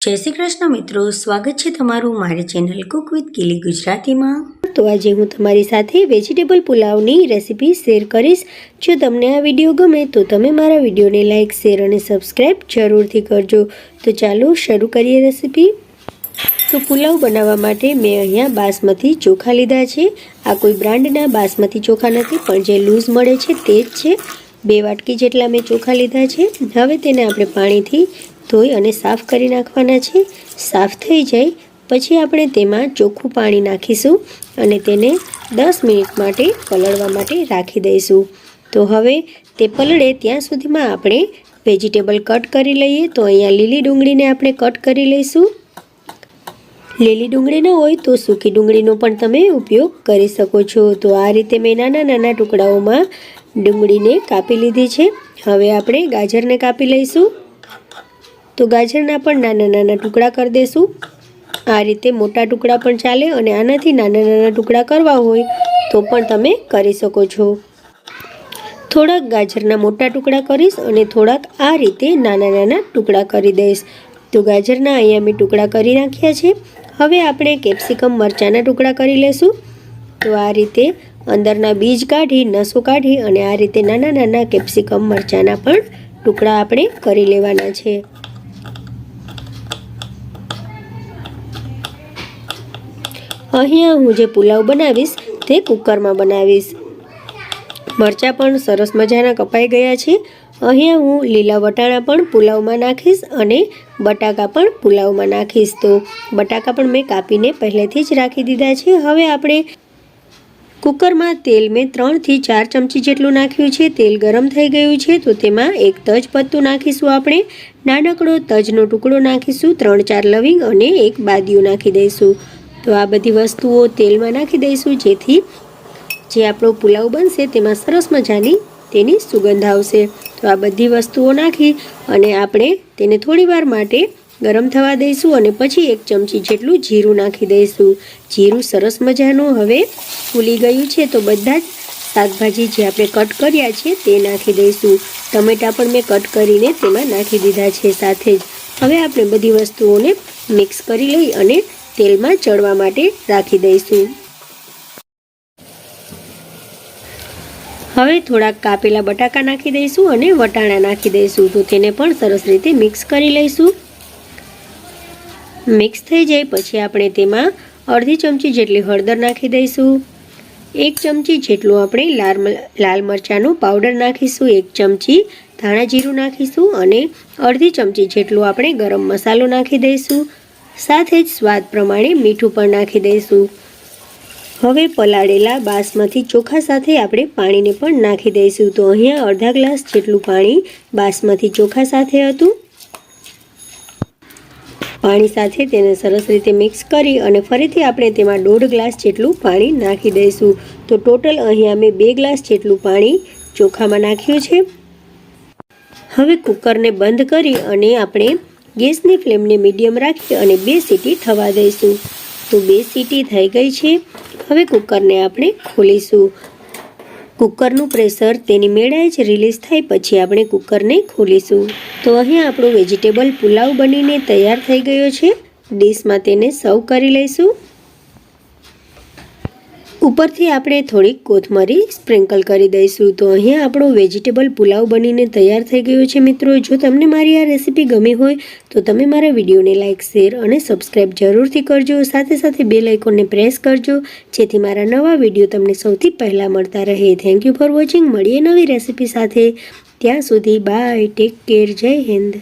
જય શ્રી કૃષ્ણ મિત્રો, સ્વાગત છે તમારું મારી ચેનલ કુક વિથ કિલી ગુજરાતીમાં। તો આજે હું તમારી સાથે વેજીટેબલ પુલાવની રેસીપી શેર કરીશ। જો તમને આ વિડીયો ગમે તો તમે મારા વિડીયોને લાઇક, શેર અને સબસ્ક્રાઈબ જરૂરથી કરજો। તો ચાલો શરૂ કરીએ રેસીપી। તો પુલાવ બનાવવા માટે મેં અહીંયા બાસમતી ચોખા લીધા છે। આ કોઈ બ્રાન્ડના બાસમતી ચોખા નથી, પણ જે લૂઝ મળે છે તે જ છે। 2 વાટકી જેટલા મેં ચોખા લીધા છે। હવે તેને આપણે પાણીથી ધોઈ અને સાફ કરી નાખવાના છે। સાફ થઈ જાય પછી આપણે તેમાં ચોખ્ખું પાણી નાખીશું અને તેને 10 મિનિટ માટે પલળવા માટે રાખી દઈશું। તો હવે તે પલળે ત્યાં સુધીમાં આપણે વેજીટેબલ કટ કરી લઈએ। તો અહીંયા લીલી ડુંગળીને આપણે કટ કરી લઈશું। લીલી ડુંગળી ન હોય તો સૂકી ડુંગળીનો પણ તમે ઉપયોગ કરી શકો છો। તો આ રીતે મેં નાના નાના ટુકડાઓમાં ડુંગળીને કાપી લીધી છે। હવે આપણે ગાજરને કાપી લઈશું। તો ગાજરના પણ નાના નાના ટુકડા કરી દઈશું। આ રીતે મોટા ટુકડા પણ ચાલે અને આનાથી નાના નાના ટુકડા કરવા હોય તો પણ તમે કરી શકો છો। થોડાક ગાજરના મોટા ટુકડા કરીશ અને થોડાક આ રીતે નાના નાના ટુકડા કરી દઈશ। તો ગાજરના અહીંયા મેં ટુકડા કરી નાખ્યા છે। હવે આપણે કેપ્સિકમ મરચાંના ટુકડા કરી લઈશું। તો આ રીતે અંદરના બીજ કાઢી, નસો કાઢી અને આ રીતે નાના નાના કેપ્સિકમ મરચાંના પણ ટુકડા આપણે કરી લેવાના છે। અહીંયા હું જે પુલાવ બનાવીશ તે કુકરમાં બનાવીશ। મરચાં પણ સરસ મજાના કપાઈ ગયા છે। અહીંયા હું લીલા વટાણા પણ પુલાવમાં નાખીશ અને બટાકા પણ પુલાવમાં નાખીશ। તો બટાકા પણ મેં કાપીને પહેલેથી જ રાખી દીધા છે। હવે આપણે કુકરમાં તેલ મેં 3 થી 4 ચમચી જેટલું નાખ્યું છે। તેલ ગરમ થઈ ગયું છે તો તેમાં એક તજ પત્તું નાખીશું। આપણે નાનકડો તજનો ટુકડો નાખીશું, 3-4 લવિંગ અને એક બાદિયું નાખી દઈશું। તો આ બધી વસ્તુઓ તેલમાં નાખી દઈશું જેથી જે આપણો પુલાવ બનશે તેમાં સરસ મજાની તેની સુગંધ આવશે। તો આ બધી વસ્તુઓ નાખી અને આપણે તેને થોડીવાર માટે ગરમ થવા દઈશું અને પછી 1 ચમચી જેટલું જીરું નાખી દઈશું। જીરું સરસ મજાનું હવે ફૂલી ગયું છે તો બધા જ શાકભાજી જે આપણે કટ કર્યા છે તે નાખી દઈશું। ટમેટાં પણ મેં કટ કરીને તેમાં નાખી દીધા છે સાથે જ। હવે આપણે બધી વસ્તુઓને મિક્સ કરી લઈ અને તેલમાં ચડવા માટે રાખી દઈશું। હવે થોડાક કાપેલા બટાકા નાખી દઈશું અને વટાણા નાખી દઈશું। તો તેને પણ સરસ રીતે મિક્સ કરી લઈશું। મિક્સ થઈ જાય પછી આપણે તેમાં અડધી ચમચી જેટલી હળદર નાખી દઈશું। 1 ચમચી જેટલું આપણે લાલ મરચાંનો પાવડર નાખીશું। 1 ચમચી ધાણા જીરું નાખીશું અને અડધી ચમચી જેટલું આપણે ગરમ મસાલો નાખી દઈશું। સાથે જ સ્વાદ પ્રમાણે મીઠું પણ નાખી દઈશું। હવે પલાળેલા બાસમતી ચોખા સાથે આપણે પાણીને પણ નાખી દઈશું। તો અહીંયા અડધા ગ્લાસ જેટલું પાણી બાસમતી ચોખા સાથે હતું। પાણી સાથે તેને સરસ રીતે મિક્સ કરી અને ફરીથી આપણે તેમાં 1.5 ગ્લાસ જેટલું પાણી નાખી દઈશું। તો ટોટલ અહીંયા મેં 2 ગ્લાસ જેટલું પાણી ચોખામાં નાખ્યું છે। હવે કુકરને બંધ કરી અને આપણે ગેસની ફ્લેમને મીડિયમ રાખી અને 2 સીટી થવા દઈશું। તો 2 સીટી થઈ ગઈ છે। હવે કુકરને આપણે ખોલીશું। કુકરનું પ્રેશર તેની મેળે જ રિલીઝ થાય પછી આપણે કુકરને ખોલીશું। તો અહીંયા આપણો વેજીટેબલ પુલાવ બનીને તૈયાર થઈ ગયો છે। ડીશમાં તેને સર્વ કરી લઈશું। ઉપરથી આપણે થોડીક કોથમરી સ્પ્રિંકલ કરી દઈશું। તો અહીંયા આપણો વેજીટેબલ પુલાવ બનીને તૈયાર થઈ ગયો છે। મિત્રો, જો તમને મારી આ રેસીપી ગમી હોય તો તમે મારા વિડીયોને લાઇક, શેર અને સબસ્ક્રાઈબ જરૂરથી કરજો। સાથે સાથે બેલ આઇકોનને પ્રેસ કરજો જેથી મારા નવા વિડીયો તમને સૌથી પહેલાં મળતા રહે। Thank you for watching. મળીએ નવી રેસીપી સાથે। ત્યાં સુધી બાય, ટેક કેર, જય હિન્દ।